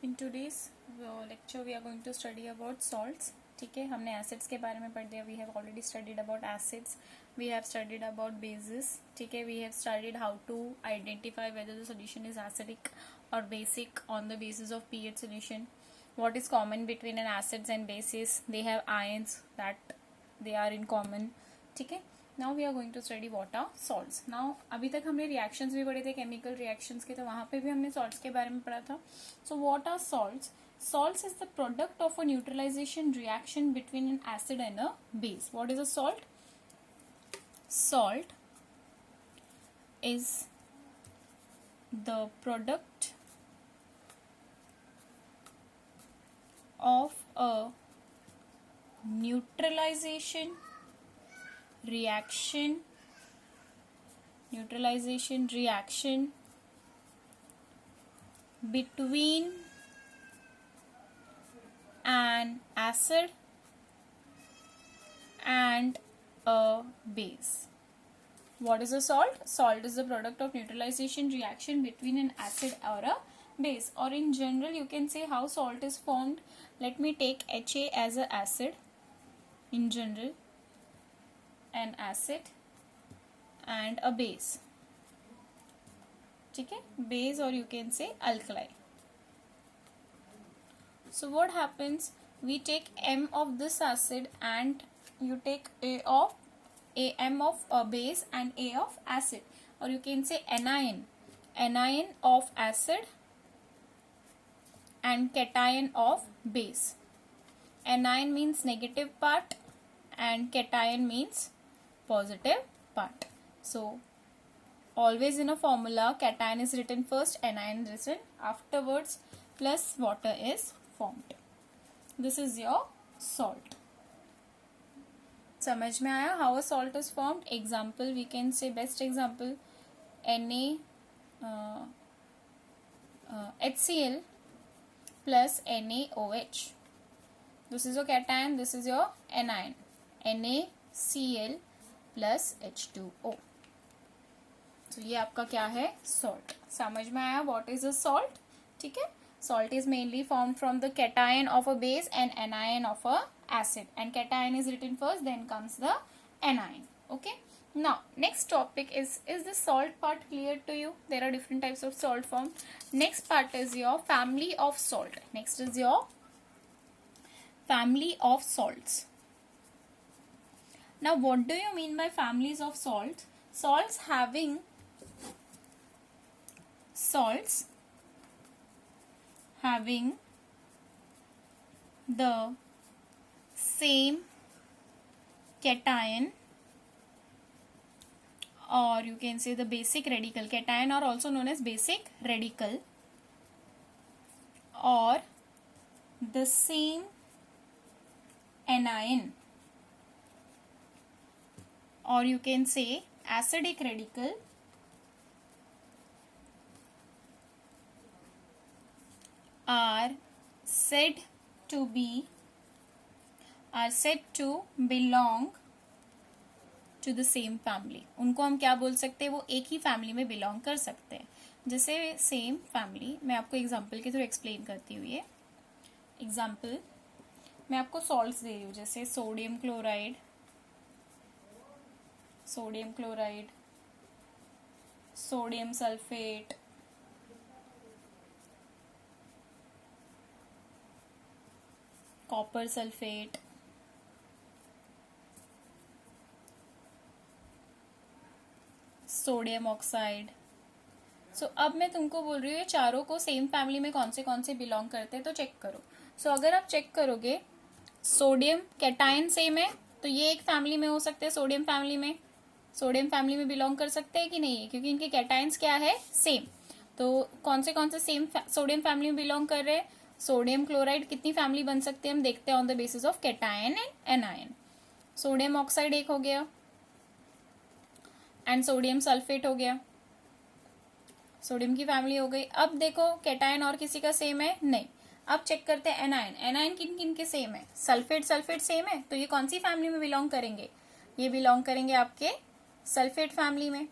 In today's lecture we are going to study about salts. ठीक है, हमने acids के बारे में पढ़ दिया. We have already studied about acids, we have studied about bases. ठीक है, we have studied how to identify whether the solution is acidic और basic on the basis of pH solution. What is common between an acids and bases? They have ions that they are in common. ठीक है, now we are going to study what are salts. Now अभी तक हमने reactions भी पढ़े थे, chemical reactions के, तो वहां पे भी हमने सॉल्ट्स के बारे में पढ़ा था. So what are salts? Salts is the product of a neutralization reaction between an acid and a base. What is a salt? Salt is the product of a neutralization reaction between an acid and a base. What is a salt? Salt is the product of neutralization reaction between an acid or a base. Or in general, you can say how salt is formed. Let me take Ha as an acid. In general, an acid and a base. ठीक है, base or you can say alkali. So what happens? We take M of this acid and you take M of a base and A of acid, or you can say anion of acid and cation of base. Anion means negative part and cation means positive part. So always in a formula, cation is written first, anion is written afterwards, plus water is formed. This is your salt. समझ में आया how a salt is formed? Example we can say, best example HCl plus NaOH. This is your cation, this is your anion. NaCl plus H2O. तो ये आपका क्या है? Salt. समझ में आया व्हाट इज अ सॉल्ट? ठीक है, salt is mainly formed from the cation of a base and anion of a acid, and cation is written first, then comes the anion. Okay, now next topic is the salt part clear to you? There are different types of salt formed. Next part is your family of salt. Next is your family of salts. Now what do you mean by families of salts? Salts having the same cation, or you can say the basic radical. Cation are also known as basic radical, or the same anion, or you can say acidic radical, are said to belong to the same family. उनको हम क्या बोल सकते हैं? वो एक ही family में belong कर सकते हैं. जैसे सेम फैमिली, मैं आपको एग्जांपल के थ्रू एक्सप्लेन करती हुई है. एग्जांपल, मैं आपको सॉल्ट्स दे रही हूँ, जैसे sodium chloride, sodium sulphate, copper sulphate, sodium oxide. So अब मैं तुमको बोल रही हूँ ये चारों को सेम फैमिली में कौन से बिलोंग करते हैं, तो चेक करो. सो अगर आप चेक करोगे, सोडियम कैटायन सेम है, तो ये एक फैमिली में हो सकते हैं. सोडियम फैमिली में बिलोंग कर सकते हैं कि नहीं है, क्योंकि इनके कैटायंस क्या है? सेम. तो कौन से सेम सोडियम फैमिली में बिलोंग कर रहे हैं? सोडियम क्लोराइड कितनी फैमिली बन सकती है हम देखते हैं on the basis of cation and anion. Sodium oxide एक हो गया एंड सोडियम सल्फेट हो गया, सोडियम की फैमिली हो गई. अब देखो कैटायन और किसी का सेम है? नहीं. अब चेक करते हैं एनायन किन किन के सेम है? सल्फेट सेम है, तो ये कौन सी फैमिली में बिलोंग करेंगे? ये बिलोंग करेंगे आपके सल्फेट फैमिली में.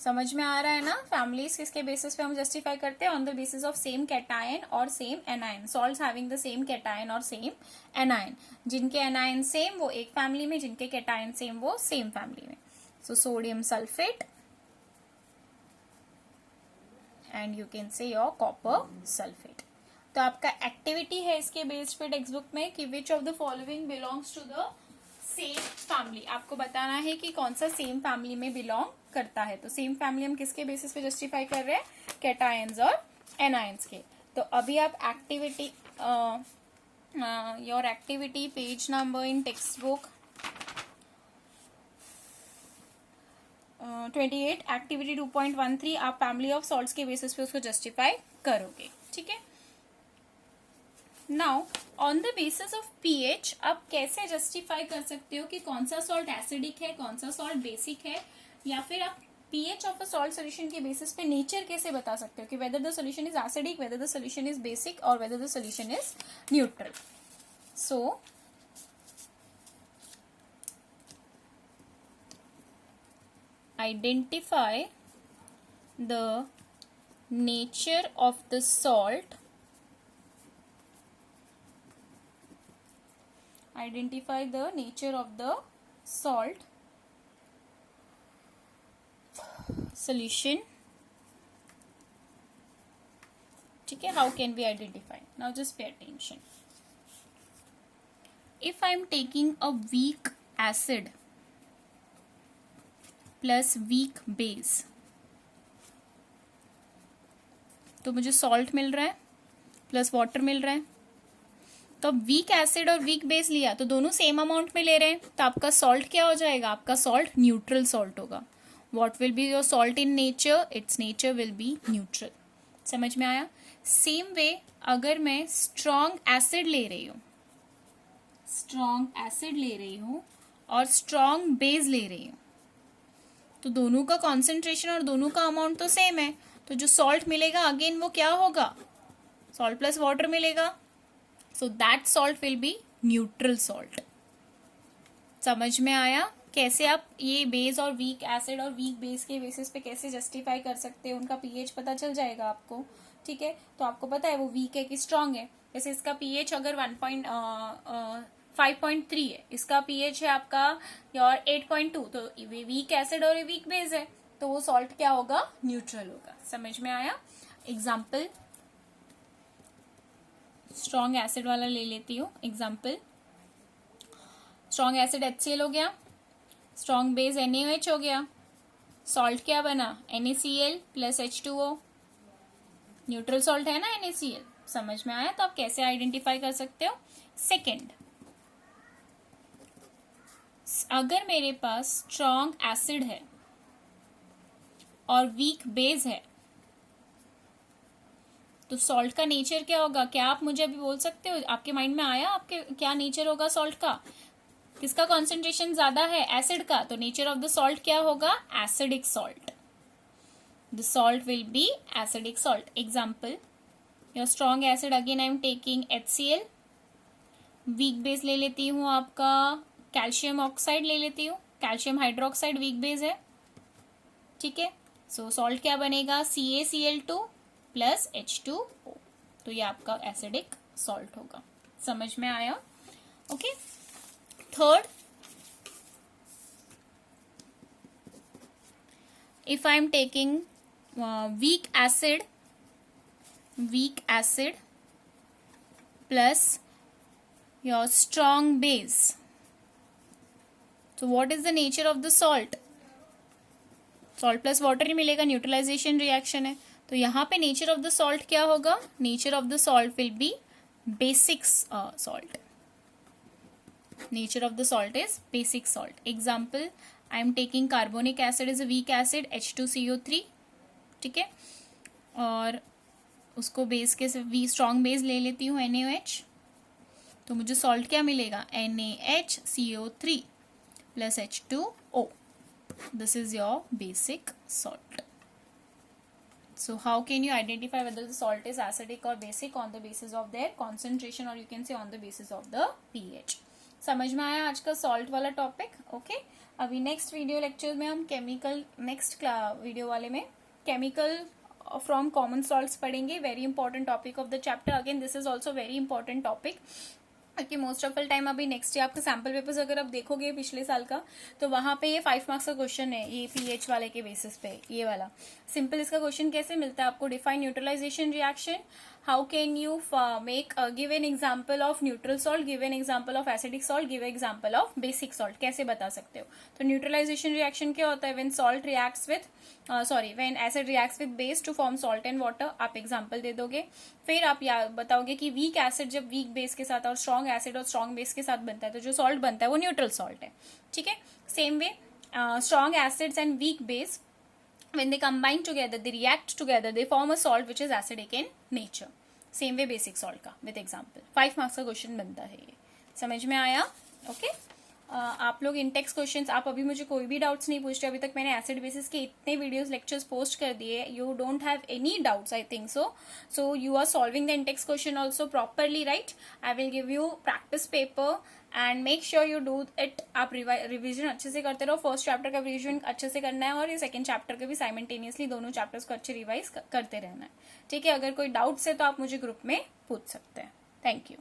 समझ में आ रहा है ना? फैमिलीज किसके बेसिस पे हम जस्टिफाई करते हैं? On the basis of same cation और same anion, salts having the same cation और सेम एनायन। जिनके एनायन सेम वो एक फैमिली में, जिनके कैटायन सेम वो सेम फैमिली में। So sodium sulphate and you can say your copper sulphate. तो आपका एक्टिविटी है इसके बेस्ड पे टेक्स्ट बुक में कि which of the following belongs to the same family. आपको बताना है कि कौन सा सेम फैमिली में बिलोंग करता है। तो सेम फैमिली हम किसके बेसिस पे जस्टिफाई कर रहे हैं? कैटायंस और एनायंस के। तो अभी आप activity, your activity page number in text book 28 activity 2.13 आप फैमिली ऑफ सॉल्ट्स के बेसिस पे उसको जस्टिफाई करोगे। ठीक है। Now on the basis of pH आप कैसे जस्टिफाई कर सकते हो कि कौन सा सॉल्ट एसिडिक है, कौन सा सॉल्ट बेसिक है, या फिर आप pH of a salt solution के बेसिस पे नेचर कैसे बता सकते हो कि whether the solution is acidic, whether the solution is basic और whether the solution is neutral. So identify the nature of the salt, identify the nature of the salt solution. ठीक है, how can we identify? Now just pay attention. If I am taking a weak acid plus weak base, तो मुझे salt मिल रहा है plus water मिल रहा है। तो अब वीक एसिड और वीक बेस लिया तो दोनों सेम अमाउंट में ले रहे हैं, तो आपका सॉल्ट क्या हो जाएगा? आपका सॉल्ट न्यूट्रल सॉल्ट होगा। What will be your salt in nature? It's nature will be neutral. समझ में आया? सेम वे अगर मैं स्ट्रॉन्ग एसिड ले रही हूं, स्ट्रॉन्ग एसिड ले रही हूं और स्ट्रॉन्ग बेस ले रही हूं, तो दोनों का कॉन्सेंट्रेशन और दोनों का अमाउंट तो सेम है, तो जो सॉल्ट मिलेगा अगेन वो क्या होगा? सॉल्ट प्लस वाटर मिलेगा। So that salt will be neutral salt. समझ में आया? कैसे आप ये बेस और वीक एसिड और वीक बेस के बेसिस पे कैसे जस्टिफाई कर सकते हैं? उनका पीएच पता चल जाएगा आपको। ठीक है, तो आपको पता है वो वीक है कि स्ट्रांग है। जैसे इसका पीएच अगर 5.3 है, इसका पीएच है आपका और 8.2, तो ये वीक एसिड और ये वीक बेस है, तो वो सॉल्ट क्या होगा? न्यूट्रल होगा। समझ में आया? एग्जाम्पल स्ट्रॉन्ग एसिड वाला ले लेती हूँ। एग्जाम्पल स्ट्रॉन्ग एसिड HCl हो गया, स्ट्रॉन्ग बेस NaOH हो गया, सॉल्ट क्या बना? NaCl plus H2O। Neutral salt है ना NaCl। समझ में आया? तो आप कैसे आइडेंटिफाई कर सकते हो? सेकेंड, अगर मेरे पास स्ट्रॉन्ग एसिड है और वीक बेस है, तो सॉल्ट का नेचर क्या होगा? क्या आप मुझे अभी बोल सकते हो? आपके माइंड में आया आपके क्या नेचर होगा सॉल्ट का? किसका कॉन्सेंट्रेशन ज्यादा है? एसिड का। तो नेचर ऑफ द सॉल्ट क्या होगा? Acidic salt. The salt will be acidic salt. Example your strong acid, again I am taking HCl, weak base ले लेती हूँ आपका कैल्शियम ऑक्साइड ले लेती हूँ, कैल्शियम हाइड्रोक्साइड वीक बेस है। ठीक है, सो सॉल्ट क्या बनेगा? CaCl2 plus H2O। तो ये आपका एसिडिक सॉल्ट होगा। समझ में आया? Okay. Third, if I am taking weak acid plus your strong base, तो what is the nature of the salt? Salt plus water ही मिलेगा, न्यूट्रलाइजेशन रिएक्शन है। तो यहाँ पे नेचर ऑफ द सॉल्ट क्या होगा? Nature of the salt will be basic salt. Nature of the salt is basic salt. Example I am taking carbonic acid is a weak acid H2CO3। ठीक है, और उसको बेस के strong base ले लेती हूँ NaOH, तो मुझे सॉल्ट क्या मिलेगा? NaHCO3 plus H2O. This is your basic salt. So how can you identify whether the salt is acidic or basic? On the basis of their concentration, or you can say on the basis of the pH. समझ में आया आज का salt वाला topic? Okay, अभी next video lecture में हम chemical, next video वाले में केमिकल फ्रॉम कॉमन सॉल्ट्स पढ़ेंगे. Very important topic of the chapter. Again this is also very important topic, क्योंकि मोस्ट ऑफ द टाइम अभी नेक्स्ट ईयर आपका sample papers अगर आप देखोगे पिछले साल का, तो वहां पे ये 5 मार्क्स का क्वेश्चन है, ये पीएच वाले के बेसिस पे. ये वाला सिंपल इसका क्वेश्चन कैसे मिलता है आपको? Define neutralization reaction, how can you make, give an example of neutral salt, give an example of acidic salt, give example of basic salt, कैसे बता सकते हो? तो न्यूट्रलाइजेशन रिएक्शन क्या होता है? When salt reacts with when acid reacts with base to form salt and water. आप example दे दोगे. फिर आप बताओगे कि वीक एसिड जब वीक बेस के साथ और स्ट्रॉन्ग एसिड और स्ट्रॉन्ग बेस के साथ बनता है, तो जो सॉल्ट बनता है वो न्यूट्रल सॉल्ट है. ठीक है. Same way strong acids and weak base, when they combine together, they react together, they form a salt which is acidic in nature. Same way basic salt का विद एग्जाम्पल. 5 मार्क्स का question बनता है. ये समझ में आया? Okay. आप लोग इन टेक्स्ट क्वेश्चंस, आप अभी मुझे कोई भी डाउट्स नहीं पूछ रहे. अभी तक मैंने एसिड बेसिस के इतने वीडियोस लेक्चर्स पोस्ट कर दिए. You don't have any doubts, I think so you are solving the in text question also properly, right? I will give you practice paper and make sure you do it. आप revision अच्छे से करते रहो. First chapter का revision अच्छे से करना है और ये सेकंड चैप्टर का भी साइमल्टेनियसली दोनों चैप्टर्स को अच्छे रिवाइज करते रहना है. ठीक है. अगर कोई डाउट्स है तो आप मुझे ग्रुप में पूछ सकते हैं. Thank you.